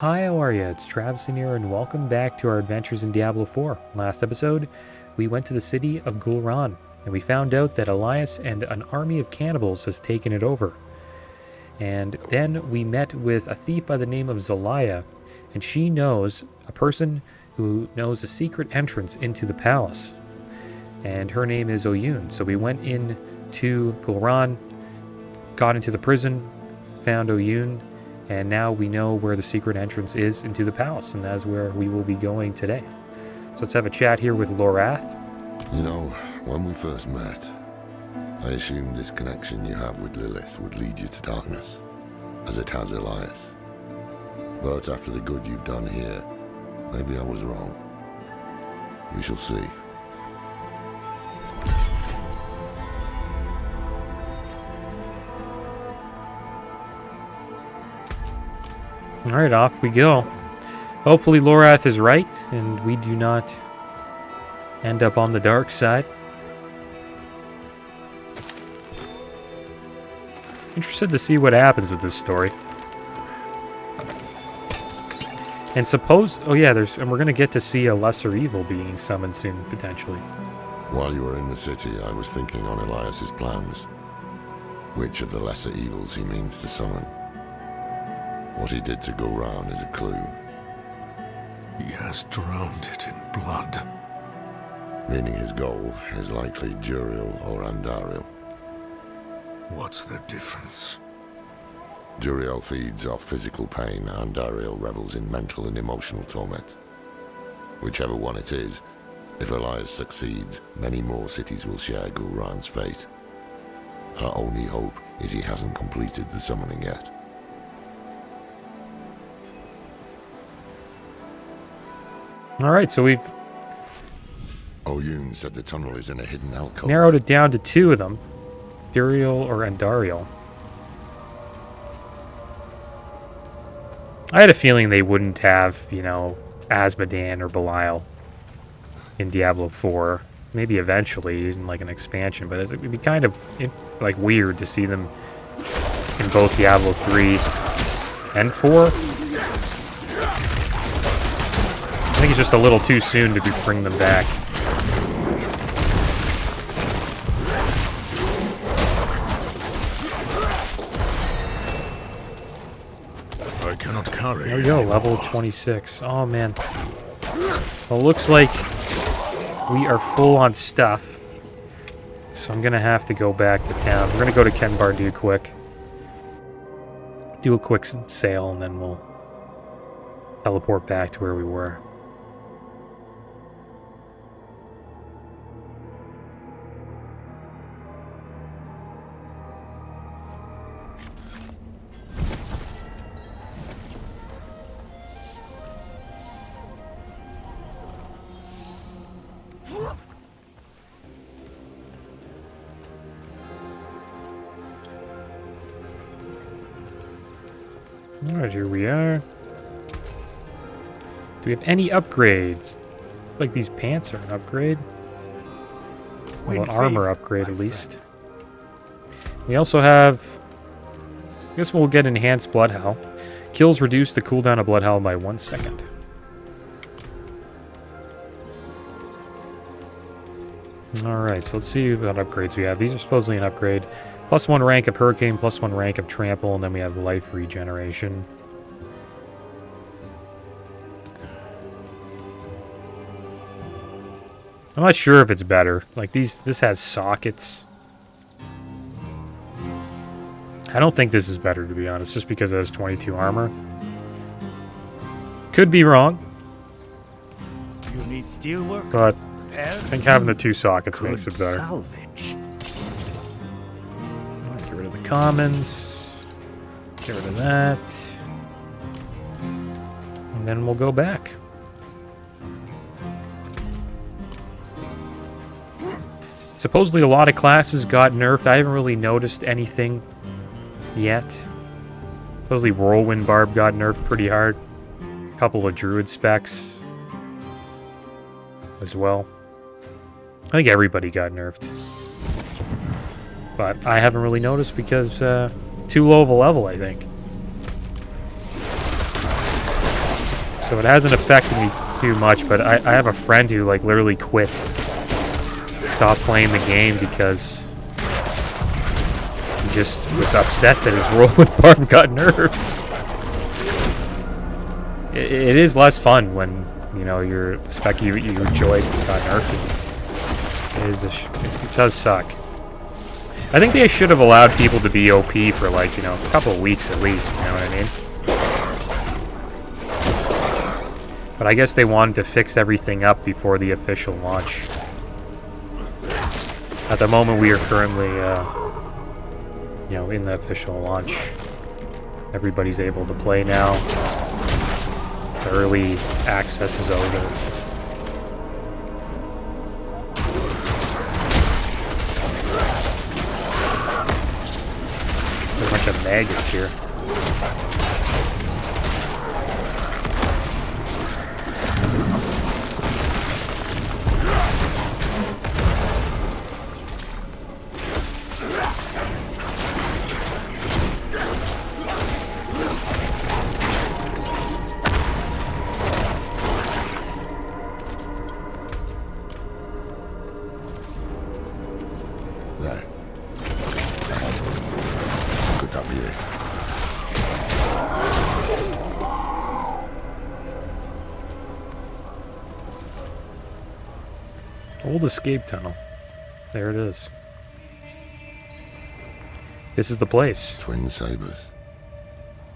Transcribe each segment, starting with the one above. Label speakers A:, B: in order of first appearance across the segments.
A: Hi, how are you? It's Traviseen here, and welcome back to our adventures in Diablo 4. Last episode, we went to the city of Gul'ran, and we found out that Elias and an army of cannibals has taken it over. And then we met with a thief by the name of Zelaya, and she knows a person who knows a secret entrance into the palace. And her name is Oyun. So we went in to Gul'ran, got into the prison, found Oyun, and now we know where the secret entrance is into the palace, and that's where we will be going today. So let's have a chat here with Lorath.
B: You know, when we first met, I assumed this connection you have with Lilith would lead you to darkness, as it has Elias. But after the good you've done here, maybe I was wrong. We shall see.
A: Alright, off we go. Hopefully Lorath is right, and we do not end up on the dark side. Interested to see what happens with this story. And oh yeah, and we're gonna get to see a lesser evil being summoned soon, potentially.
B: While you were in the city, I was thinking on Elias's plans. Which of the lesser evils he means to summon. What he did to Gul'ran is a clue.
C: He has drowned it in blood.
B: Meaning his goal is likely Duriel or Andariel.
C: What's the difference?
B: Duriel feeds off physical pain, Andariel revels in mental and emotional torment. Whichever one it is, if Elias succeeds, many more cities will share Gul'ran's fate. Our only hope is he hasn't completed the summoning yet.
A: Alright, so we've
B: Oyun said the tunnel is in a hidden alcove.
A: narrowed it down to two of them. Duriel or Andariel. I had a feeling they wouldn't have, Asmodan or Belial in Diablo 4. Maybe eventually in like an expansion, but it'd be kind of weird to see them in both Diablo 3 and 4. I think it's just a little too soon to bring them back.
C: I cannot carry.
A: There we go, level 26. Oh man. Well, it looks like we are full on stuff. So I'm gonna have to go back to town. We're gonna go to Ken Bardu quick. Do a quick sale, and then we'll teleport back to where we were. Alright, here we are. Do we have any upgrades? Like these pants are an upgrade. Well, an armor upgrade at least. We also have... I guess we'll get enhanced blood hell. Kills reduce the cooldown of blood hell by 1 second. Alright, so let's see what upgrades we have. These are supposedly an upgrade. +1 rank of Hurricane, +1 rank of Trample, and then we have life regeneration. I'm not sure if it's better. Like this has sockets. I don't think this is better, to be honest, just because it has 22 armor. Could be wrong.
D: You need steelwork?
A: But I think having the 2 sockets makes it better.
D: Salvage.
A: Get rid of the commons. Get rid of that. And then we'll go back. Supposedly a lot of classes got nerfed. I haven't really noticed anything yet. Supposedly Whirlwind Barb got nerfed pretty hard. A couple of Druid specs as well. I think everybody got nerfed. But I haven't really noticed because too low of a level, I think. So it hasn't affected me too much, but I have a friend who like literally quit, stopped playing the game because he just was upset that his whirlwind farm got nerfed. It is less fun when, you know, the spec you enjoyed got nerfed. It does suck. I think they should have allowed people to be OP for like, you know, a couple of weeks at least, you know what I mean? But I guess they wanted to fix everything up before the official launch. At the moment, we are currently, you know, in the official launch. Everybody's able to play now. The early access is over. There's a bunch of maggots here.
B: There. Could that be it?
A: Old escape tunnel. There it is. This is the place.
B: Twin sabers.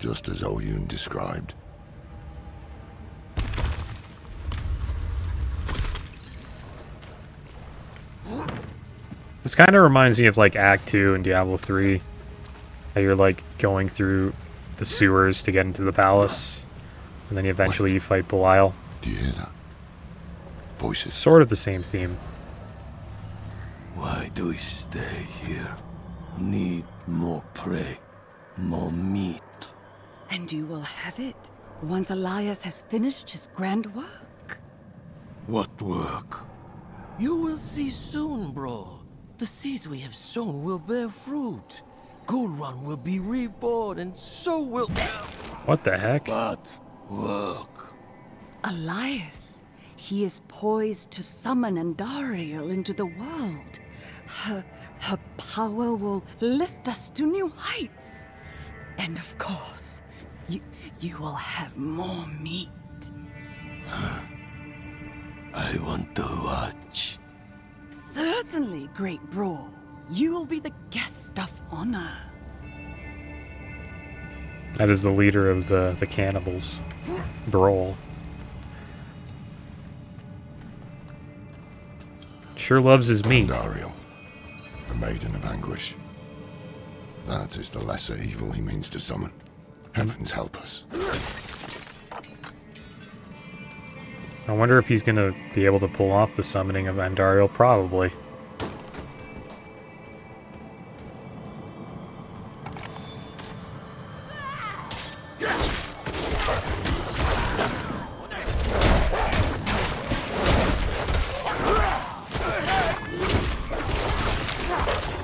B: Just as Oyun described.
A: This kind of reminds me of like Act 2 in Diablo 3. How you're like going through the sewers to get into the palace. And then eventually you fight Belial.
B: Do you hear that? Voices.
A: Sort of the same theme.
C: Why do we stay here? Need more prey, more meat.
E: And you will have it once Elias has finished his grand work.
C: What work?
F: You will see soon, bro. The seeds we have sown will bear fruit. Gulran will be reborn, and so will...
A: What the heck?
C: What work?
E: Elias, he is poised to summon Andariel into the world. Her power will lift us to new heights. And of course, you will have more meat.
C: I want to watch.
E: Certainly, great bro. You will be the guest of honor.
A: That is the leader of the cannibals. Brawl. Sure loves his meat.
B: Andariel, the Maiden of Anguish. That is the lesser evil he means to summon. Heavens help us.
A: I wonder if he's gonna be able to pull off the summoning of Andariel. Probably.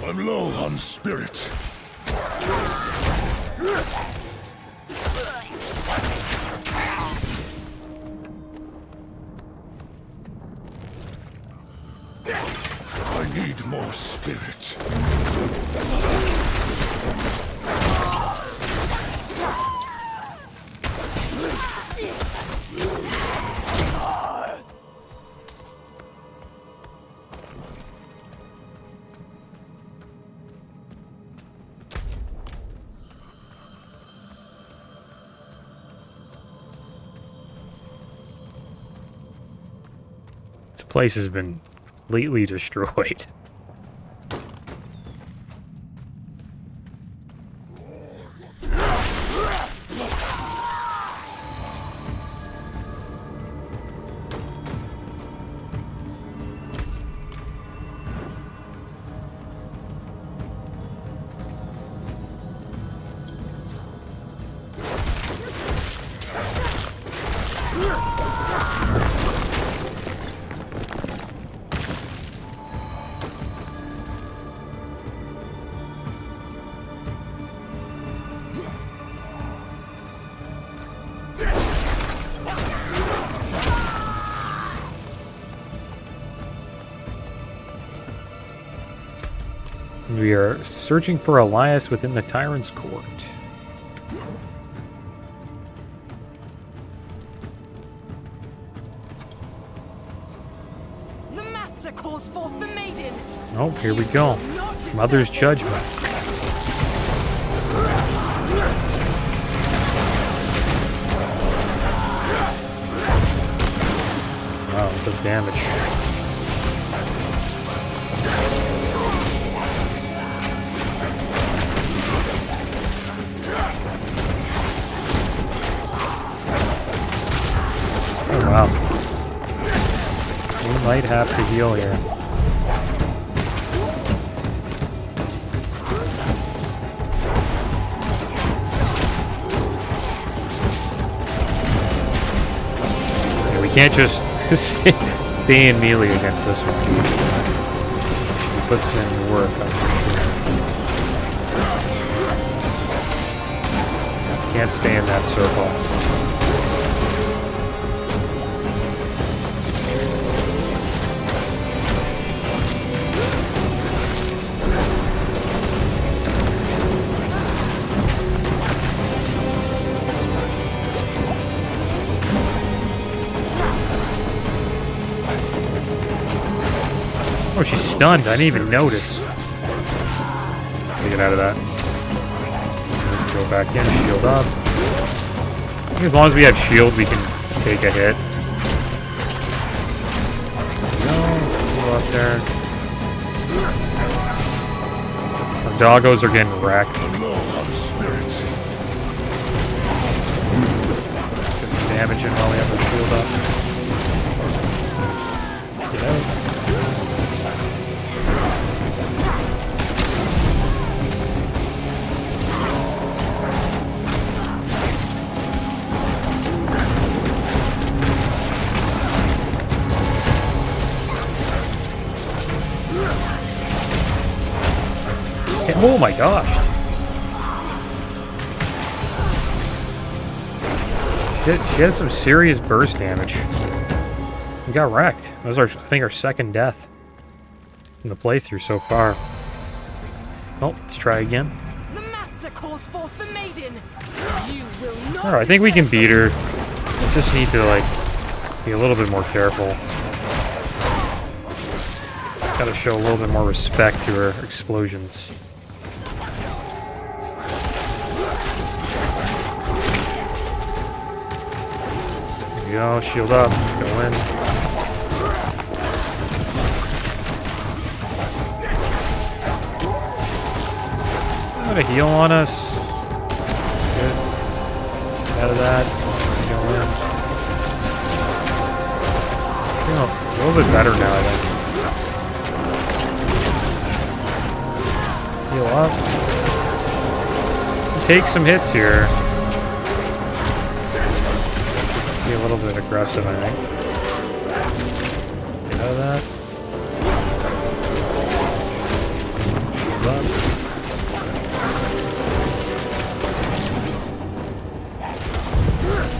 C: I'm low on spirit. I need more spirit.
A: This place has been completely destroyed. We are searching for Elias within the Tyrant's Court.
G: The master calls forth the maiden.
A: Oh, here we go. Mother's Judgment. Wow, it does damage. Oh, wow. We might have to heal here. Yeah, we can't just stay in melee against this one. He puts in work, that's for sure. Can't stay in that circle. Oh, she's stunned. I didn't even notice. Get out of that. Go back in, shield up. I think as long as we have shield, we can take a hit. Go up there. Our doggos are getting wrecked. Let's get some damage in while we have our shield up. Get out. Oh my gosh. She has some serious burst damage. We got wrecked. That was I think our second death in the playthrough so far. Oh, let's try again.
G: The master calls forth the maiden. You will not.
A: Alright, I think we can beat her. We just need to like be a little bit more careful. Gotta show a little bit more respect to her explosions. Go, shield up, go in. Got a heal on us. Good. Out of that. Go in. Feel a little bit better now, I think. Heal up. Take some hits here. Be a little bit aggressive, I think. Get out of that.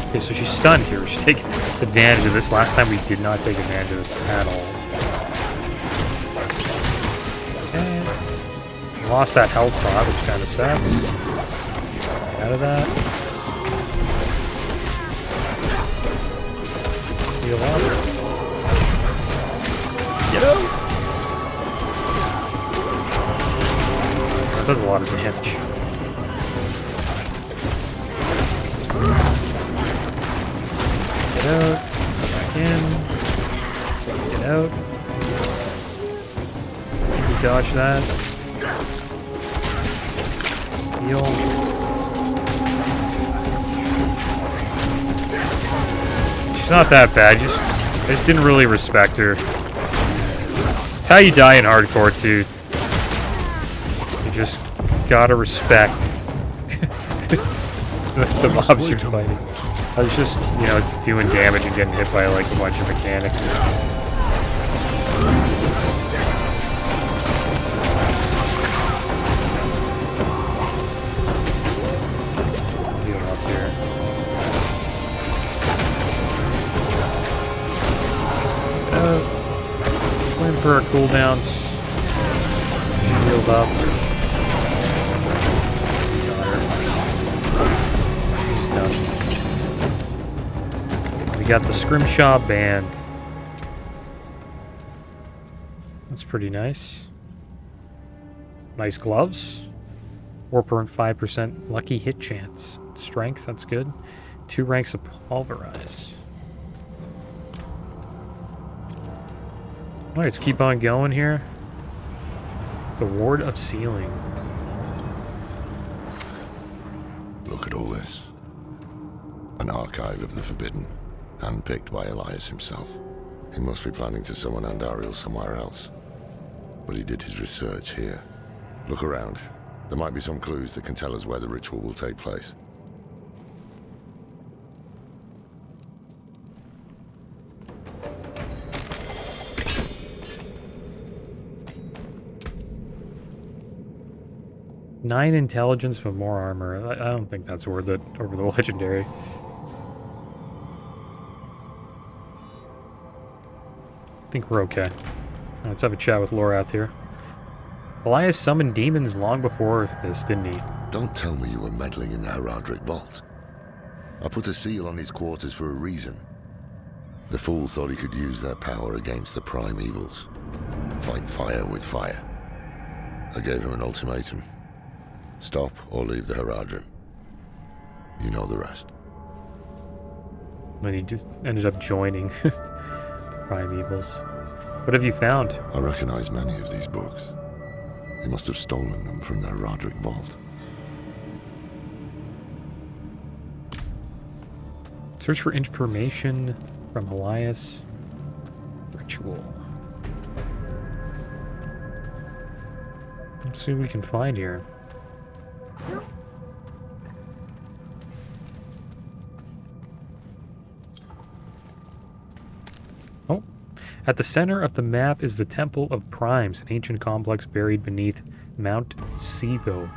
A: Okay, so she's stunned here. We should take advantage of this. Last time we did not take advantage of this at all. Okay. Lost that health pot, which kind of sucks. Get out of that. Heal up. Get out! That does a lot of damage. Get out. Back in. Get out. We dodge that. Heal. She's not that bad. I just didn't really respect her. It's how you die in hardcore too. You just gotta respect the mobs you're fighting. I was just, you know, doing damage and getting hit by like a bunch of mechanics. Heal up here. Waiting for our cooldowns. healed up. Got her. She's done. We got the Scrimshaw Band. That's pretty nice. Nice gloves. 4.5% lucky hit chance. Strength, that's good. 2 ranks of pulverize. Alright, let's keep on going here. The Ward of Sealing.
B: Look at all this. An archive of the Forbidden, handpicked by Elias himself. He must be planning to summon Andariel somewhere else. But he did his research here. Look around. There might be some clues that can tell us where the ritual will take place.
A: Nine intelligence but more armor. I don't think that's worth it over the legendary. I think we're okay. Let's have a chat with Lorath here. Elias summoned demons long before this, didn't he?
B: Don't tell me you were meddling in the Herodric Vault. I put a seal on his quarters for a reason. The fool thought he could use their power against the prime evils. Fight fire with fire. I gave him an ultimatum. Stop or leave the Herodrim. You know the rest.
A: Then he just ended up joining the prime evils. What have you found?
B: I recognize many of these books. He must have stolen them from the Herodric Vault.
A: Search for information from Elias. Ritual. Let's see what we can find here. Oh. At the center of the map is the Temple of Primes, an ancient complex buried beneath Mount Civo.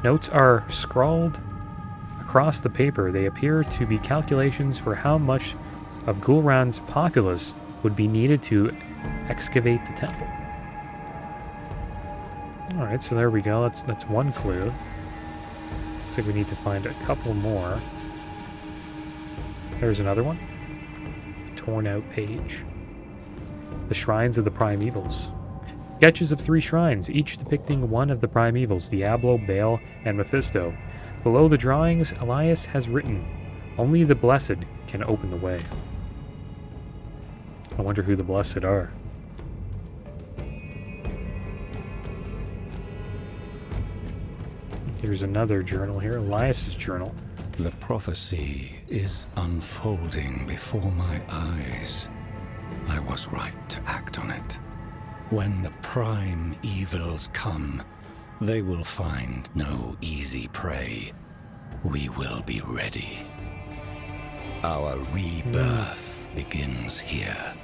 A: Notes are scrawled across the paper. They appear to be calculations for how much of Gul'ran's populace would be needed to excavate the temple. Alright, so there we go. That's one clue. Looks like we need to find a couple more. There's another one. Torn out page. The Shrines of the Primevals. Sketches of 3 shrines, each depicting one of the Primevals, Diablo, Baal, and Mephisto. Below the drawings, Elias has written, "Only the Blessed can open the way." I wonder who the Blessed are. Here's another journal here, Elias's journal.
H: The prophecy is unfolding before my eyes. I was right to act on it. When the prime evils come, they will find no easy prey. We will be ready. Our rebirth begins here,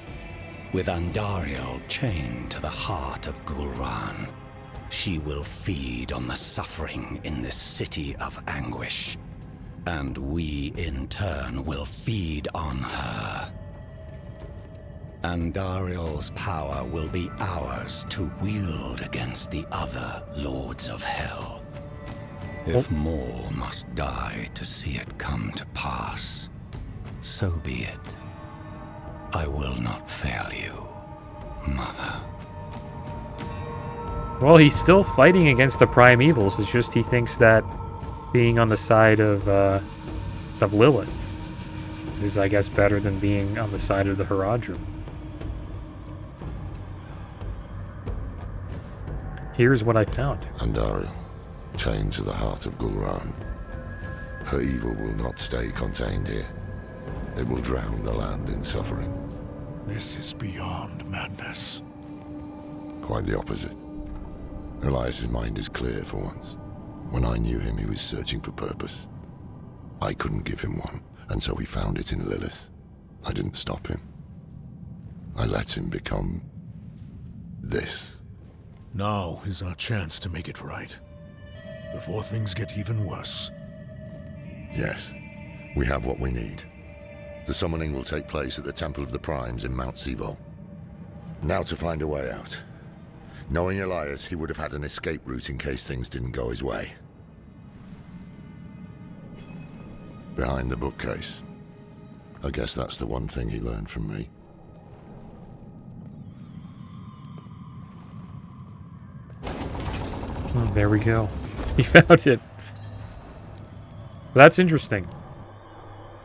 H: with Andariel chained to the heart of Gul'ran. She will feed on the suffering in this city of anguish, and we in turn will feed on her. Andariel's power will be ours to wield against the other lords of hell. If more must die to see it come to pass, so be it. I will not fail you, Mother.
A: Well, he's still fighting against the prime evils. It's just he thinks that being on the side of Lilith is, I guess, better than being on the side of the Herodrim. Here's what I found.
B: Andariel, chained to the heart of Gul'ran. Her evil will not stay contained here. It will drown the land in suffering.
I: This is beyond madness.
B: Quite the opposite. Elias's mind is clear for once. When I knew him, he was searching for purpose. I couldn't give him one, and so he found it in Lilith. I didn't stop him. I let him become this.
I: Now is our chance to make it right, before things get even worse.
B: Yes, we have what we need. The summoning will take place at the Temple of the Primes in Mount Civo. Now to find a way out. Knowing Elias, he would have had an escape route in case things didn't go his way. Behind the bookcase. I guess that's the one thing he learned from me.
A: Oh, there we go. He found it. Well, that's interesting.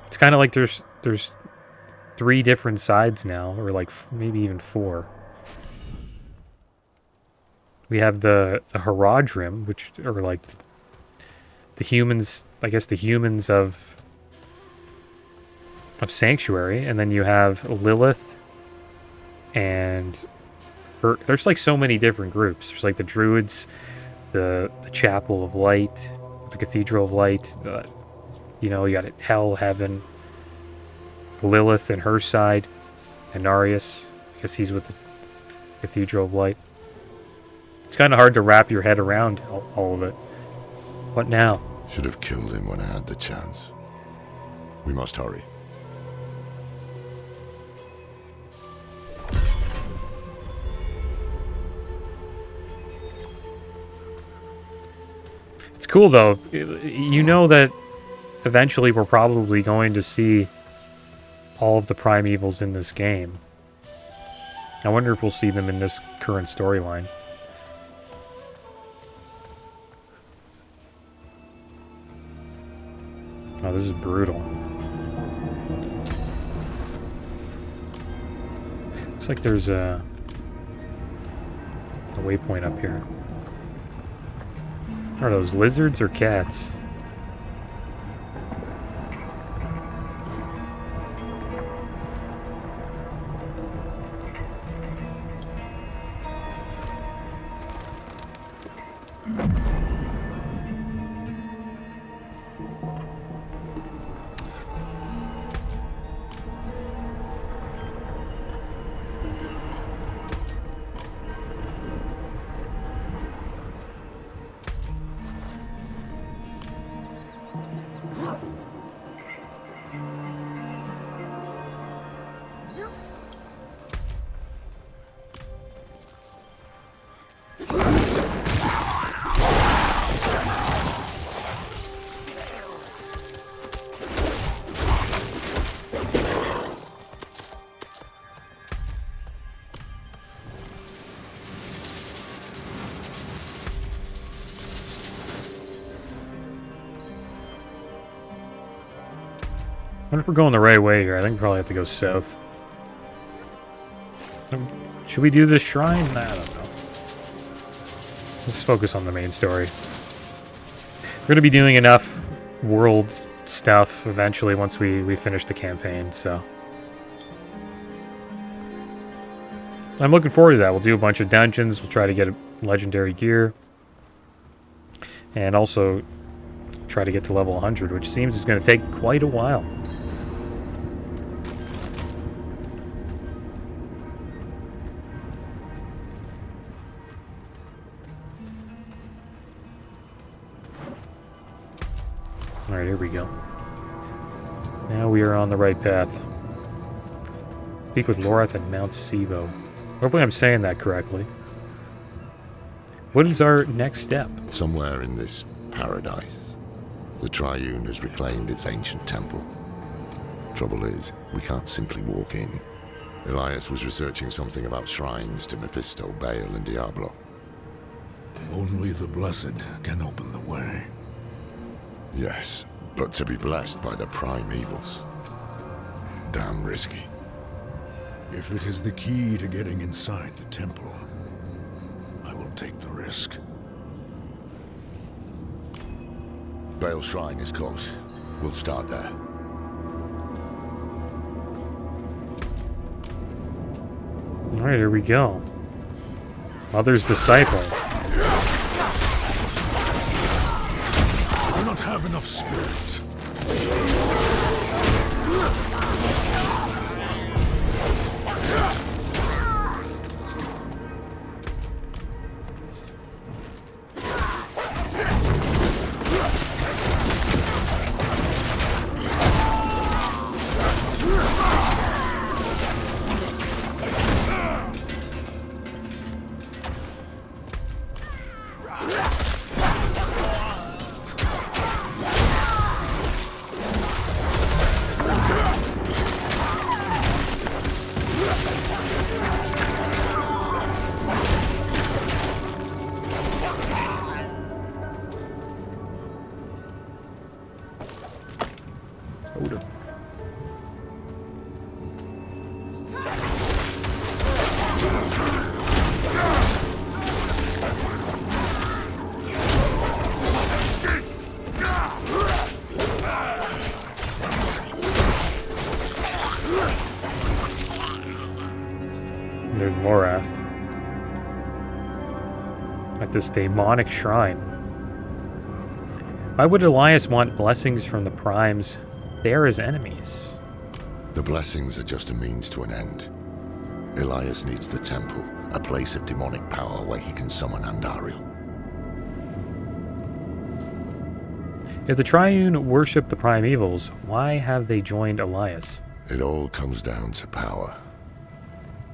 A: It's kind of like there's 3 different sides now, or like maybe even 4. We have the Haradrim, which are like the humans, I guess the humans of Sanctuary, and then you have Lilith, and there's like so many different groups. There's like the Druids, the Chapel of Light, the Cathedral of Light, you know, you got Hell, Heaven, Lilith and her side, Anarius, I guess he's with the Cathedral of Light. It's kind of hard to wrap your head around all of it. What now?
B: Should have killed him when I had the chance. We must hurry.
A: It's cool though. You know that eventually we're probably going to see all of the primevals in this game. I wonder if we'll see them in this current storyline. Oh, this is brutal. Looks like there's a waypoint up here. Are those lizards or cats? I wonder if we're going the right way here. I think we probably have to go south. Should we do this shrine? Nah, I don't know. Let's focus on the main story. We're going to be doing enough world stuff eventually once we finish the campaign, so. I'm looking forward to that. We'll do a bunch of dungeons. We'll try to get legendary gear. And also try to get to level 100, which seems is going to take quite a while. Alright, here we go. Now we are on the right path. Speak with Lorath and Mount Civo. Hopefully I'm saying that correctly. What is our next step?
B: Somewhere in this paradise, the Triune has reclaimed its ancient temple. Trouble is, we can't simply walk in. Elias was researching something about shrines to Mephisto, Baal, and Diablo.
I: Only the Blessed can open the way.
B: Yes, but to be blessed by the primevals. Damn risky.
I: If it is the key to getting inside the temple, I will take the risk.
B: Baal's shrine is close. We'll start there.
A: Alright, here we go. Mother's disciple.
I: I do not have enough spirit.
A: There's Lorath. At this demonic shrine. Why would Elias want blessings from the Primes? They are his enemies.
B: The blessings are just a means to an end. Elias needs the temple, a place of demonic power where he can summon Andariel.
A: If the Triune worship the Primevals, why have they joined Elias?
B: It all comes down to power.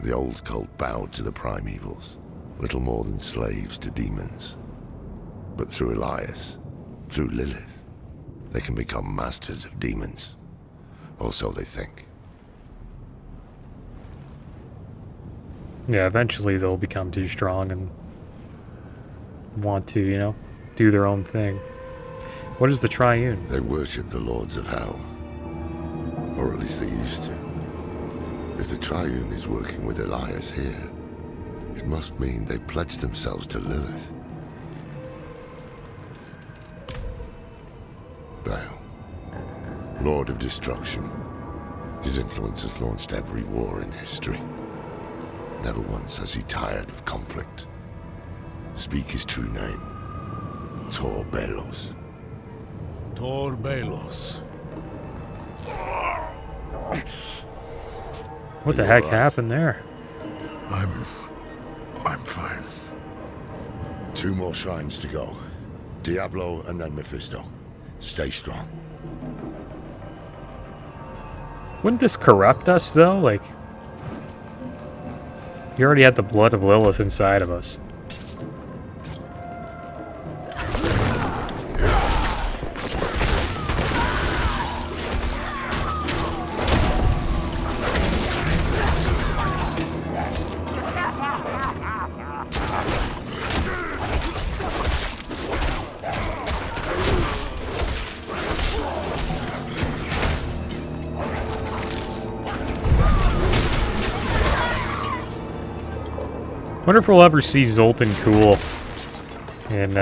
B: The old cult bowed to the Primevals, little more than slaves to demons. But through Elias, through Lilith, they can become masters of demons. Or so they think.
A: Yeah, eventually they'll become too strong and want to, you know, do their own thing. What is the Triune?
B: They worship the Lords of Hell. Or at least they used to. If the Triune is working with Elias here, it must mean they pledged themselves to Lilith. Baal, Lord of Destruction. His influence has launched every war in history. Never once has he tired of conflict. Speak his true name. Tor Baelos.
I: Tor Baelos.
A: What the heck happened there?
I: I'm fine.
B: 2 more shrines to go. Diablo and then Mephisto. Stay strong.
A: Wouldn't this corrupt us, though? Like, you already had the blood of Lilith inside of us. Wonder if we'll ever see Zoltan Cool in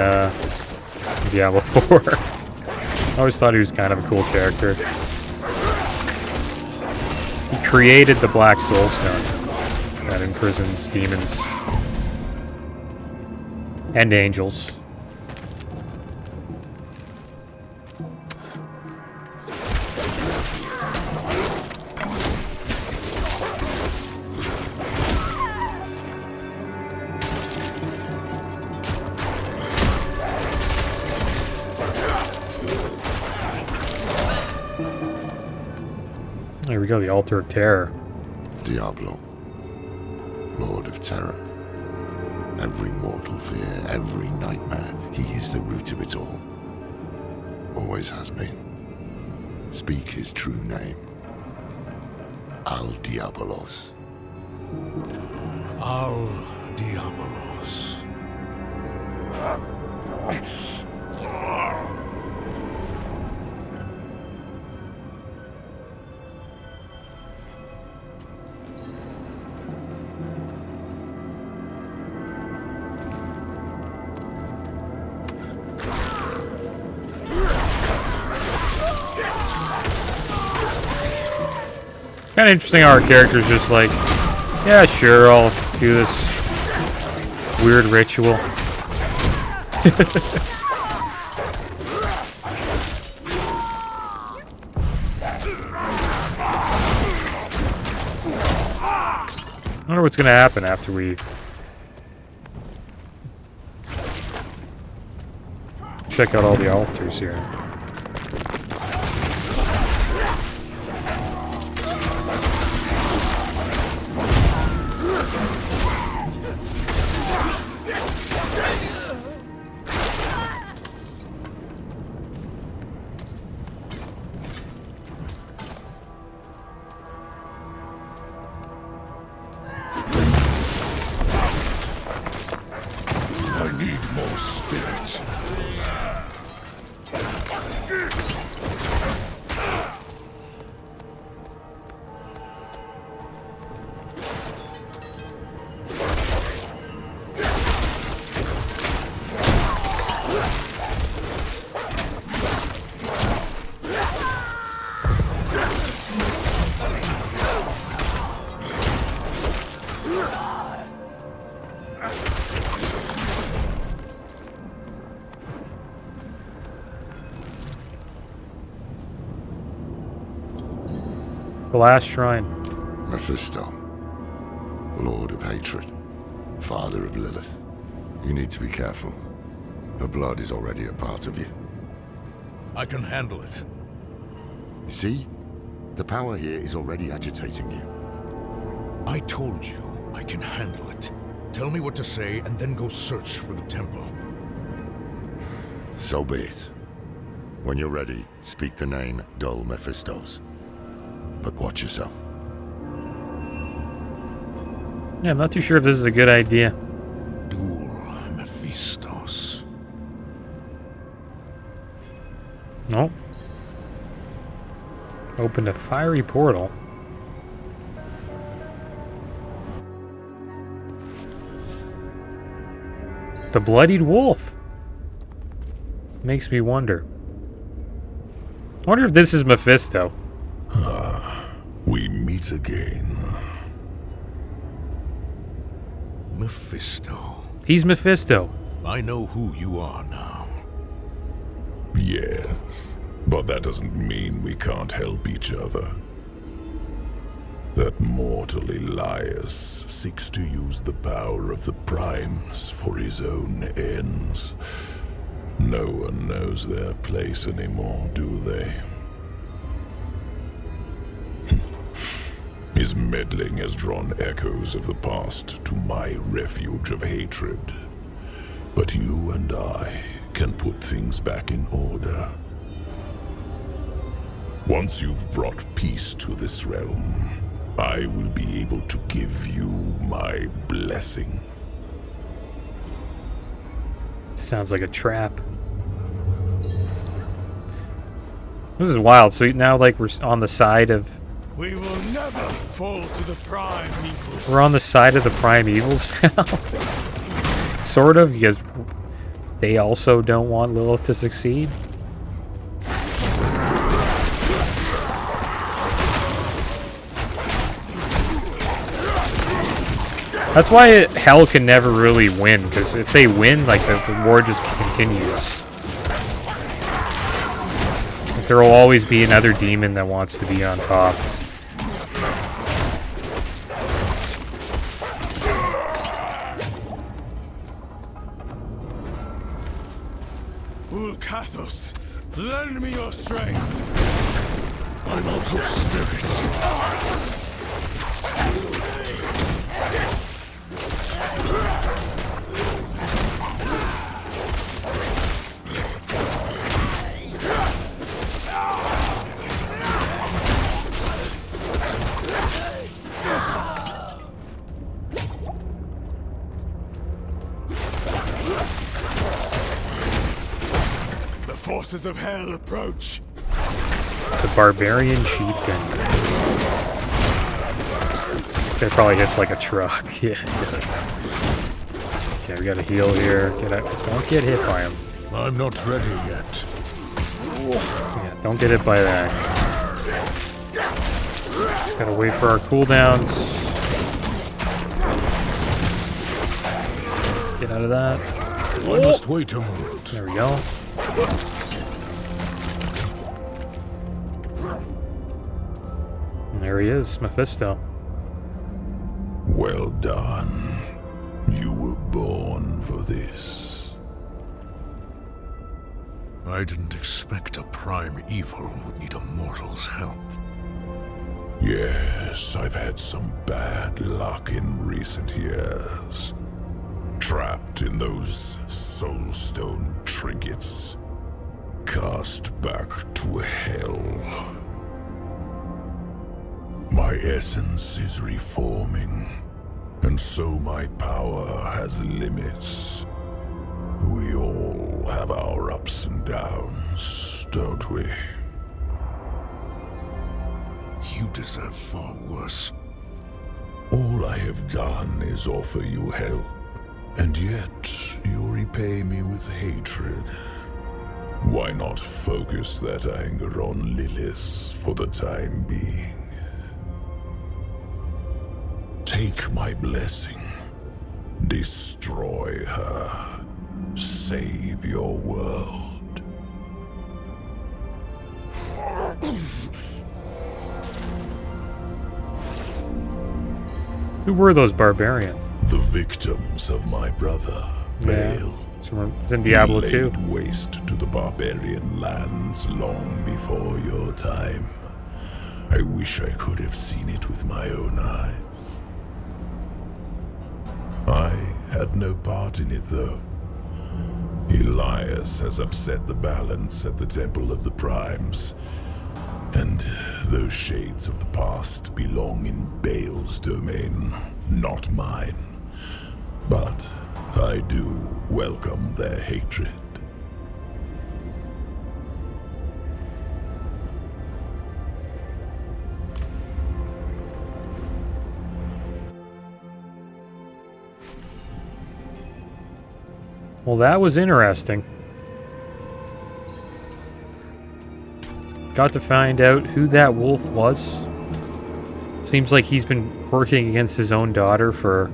A: Diablo 4. I always thought he was kind of a cool character. He created the Black Soulstone that imprisons demons and angels. There we go, the Altar of Terror.
B: Diablo, Lord of Terror. Every mortal fear, every nightmare, he is the root of it all. Always has been. Speak his true name. Al Diabolos.
I: Al Diabolos.
A: Kind of interesting how our character's just like, yeah, sure, I'll do this weird ritual. I wonder what's going to happen after we check out all the altars here.
I: I need more spirits.
A: last shrine.
B: Mephisto, Lord of Hatred, Father of Lilith. You need to be careful. Her blood is already a part of you.
I: I can handle it.
B: You see? The power here is already agitating you.
I: I told you I can handle it. Tell me what to say and then go search for the temple.
B: So be it. When you're ready, speak the name Dull Mephistos. But watch yourself.
A: Yeah, I'm not too sure if this is a good idea.
I: Duel Mephistos.
A: Nope. Opened a fiery portal. The Bloodied Wolf. Makes me wonder. I wonder if this is Mephisto.
I: We meet again. Mephisto.
A: He's Mephisto.
I: I know who you are now.
J: Yes, but that doesn't mean we can't help each other. That mortal Elias seeks to use the power of the Primes for his own ends. No one knows their place anymore, do they? His meddling has drawn echoes of the past to my refuge of hatred. But you and I can put things back in order. Once you've brought peace to this realm, I will be able to give you my blessing.
A: Sounds like a trap. This is wild. So now, like, we're on the side of...
D: We will never fall to the prime evils.
A: We're on the side of the prime evils now. Sort of, because they also don't want Lilith to succeed. That's why Hell can never really win, because if they win, like, the war just continues. Like, there will always be another demon that wants to be on top.
D: Ulkathos, lend me your strength.
I: I'm out of spirit.
D: Forces of hell approach.
A: The Barbarian Chieftain. That probably hits like a truck. Yeah, it does. Okay, we gotta heal here. Don't get hit by him.
I: I'm not ready yet.
A: Yeah, don't get hit by that. Just gotta wait for our cooldowns. Get out of that.
I: I must wait a moment.
A: There we go. And there he is, Mephisto.
J: Well done. You were born for this.
I: I didn't expect a prime evil would need a mortal's help.
J: Yes, I've had some bad luck in recent years. Trapped in those soulstone trinkets. Cast back to hell. My essence is reforming, and so my power has limits. We all have our ups and downs, don't we?
I: You deserve far worse.
J: All I have done is offer you help, and yet you repay me with hatred. Why not focus that anger on Lilith for the time being? Take my blessing. Destroy her. Save your world.
A: Who were those barbarians?
J: The victims of my brother, Baal.
A: It's in Diablo
J: He
A: 2.
J: laid waste to the barbarian lands long before your time. I wish I could have seen it with my own eyes. I had no part in it, though. Elias has upset the balance at the Temple of the Primes, and those shades of the past belong in Baal's domain, not mine. But I do welcome their hatred.
A: Well, that was interesting. Got to find out who that wolf was. Seems like he's been working against his own daughter for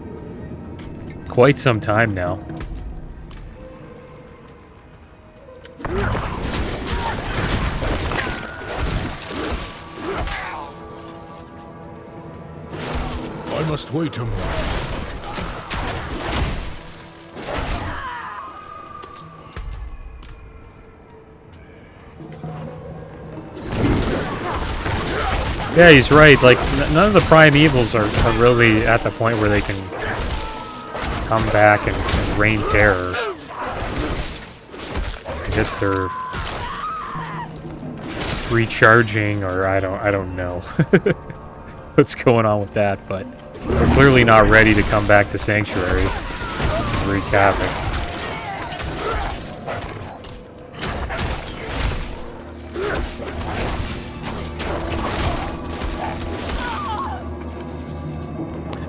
A: quite some time now.
I: I must wait a moment.
A: Yeah, he's right. Like, none of the primevals are really at the point where they can come back and rain terror. I guess they're recharging, or I don't know what's going on with that, but they're clearly not ready to come back to Sanctuary and wreak havoc.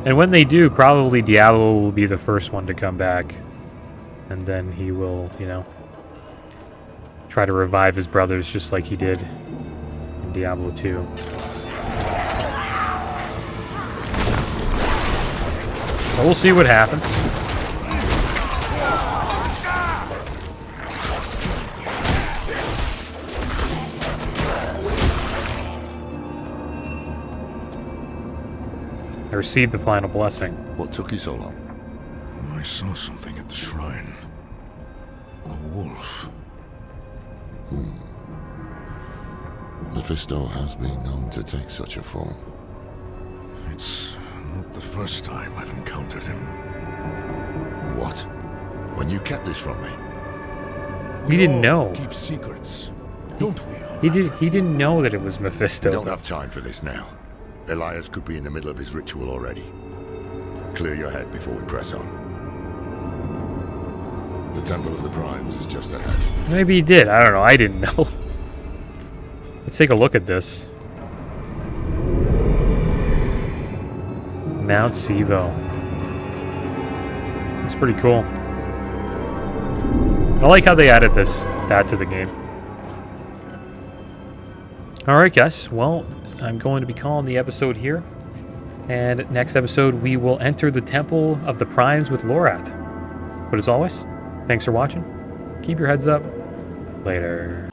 A: And when they do, probably Diablo will be the first one to come back. And then he will, you know, try to revive his brothers just like he did in Diablo 2. So we'll see what happens. I received the final blessing.
B: What took you so long?
I: I saw something at the shrine. A wolf.
B: Mephisto has been known to take such a form.
I: It's not the first time I've encountered him.
B: What? When you kept this from me?
A: We didn't know.
I: Keep secrets, don't we?
A: He didn't know that it was Mephisto.
B: We don't have time for this now. Elias could be in the middle of his ritual already. Clear your head before we press on. The Temple of the Primes is just ahead.
A: Maybe he did. I don't know. I didn't know. Let's take a look at this. Mount Civo. It's pretty cool. I like how they added that to the game. Alright guys, well, I'm going to be calling the episode here. And next episode, we will enter the Temple of the Primes with Lorath. But as always, thanks for watching. Keep your heads up. Later.